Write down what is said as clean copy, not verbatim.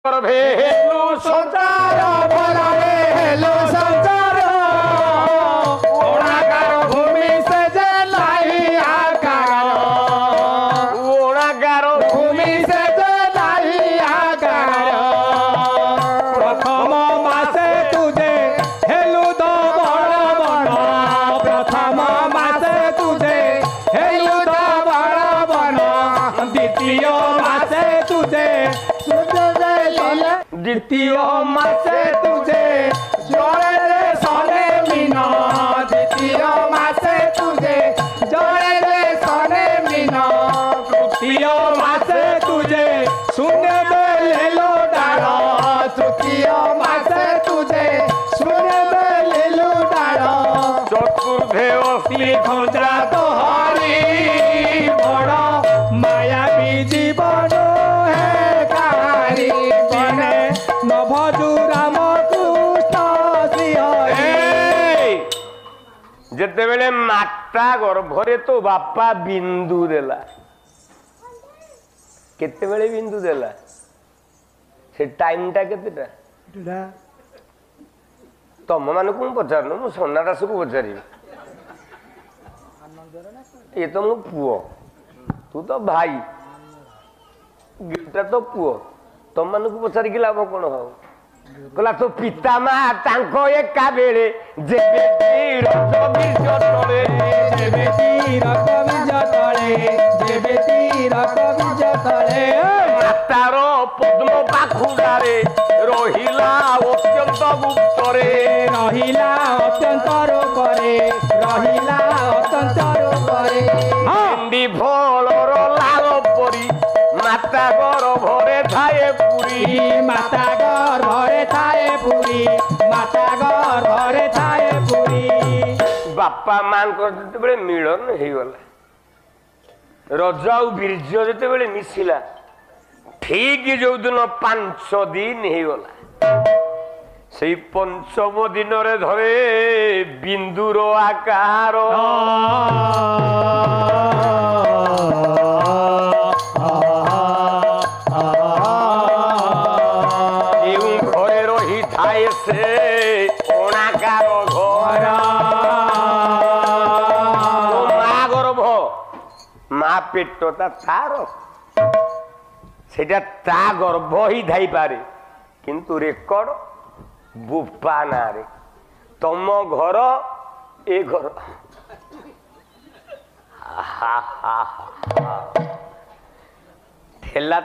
hello संचार भले hello संचार ओणागार भूमि से जे नाही आकार ओणागार भूमि से जे नाही आकार प्रथम मासे तुझे हेलु दो बड़ बन प्रथम मासे तुझे हेलु दो बड़ बन द्वितीय मासे तुझे द्वितीय मासे तुझे जोड़े रे सोने मीना द्वितीय मासे तुझे जोड़े रे सोने मीना तृतीय मासे तुझे शून्य में ले लो डाला तृतीय मासे तुझे शून्य में ले लो डाला चतुर्थे असली खंजरा तो हरी बड़ा मायावी जीवन जेतेबेले माता गर्भरे तो बापा बिंदु देला केतेबेले बिंदु देला से टाइम टा केतेटा तम मानकु पचारनु मु सोनादास को पचारि ये तो मु पुओ तू तो भाई गिटा तो पुओ तम मानकु पचारि कि लाभ कोन हो कहला तो पिता माँ तांको एका बेले जेबे तीर कबिज तळे जेबे तीर कबिज तळे जेबे तीर कबिज तळे मातारो पद्म पाखुडारे रहिला अत्यंत गुप्तरे रहिला अत्यंत रूपरे रहिला अत्यंत रूपरे हिंदी भोलर लाल परी माता गर्भरे थाए पुरी माता गर्भरे थाए पुरी माता गर्भरे थाए पुरी बापा मां जते बेले मिलन हे गला रज आ बीर्ज जते बेले मिसिला ठीक जो दिन 5 दिन हे गला से पंचम दिन रे धरे बिंदुर आकार पेटटा तार सेटा ता गर्भ ही धाई पारे किंतु रेकर्ड बुपा ना रे तम घर ए घर ठेला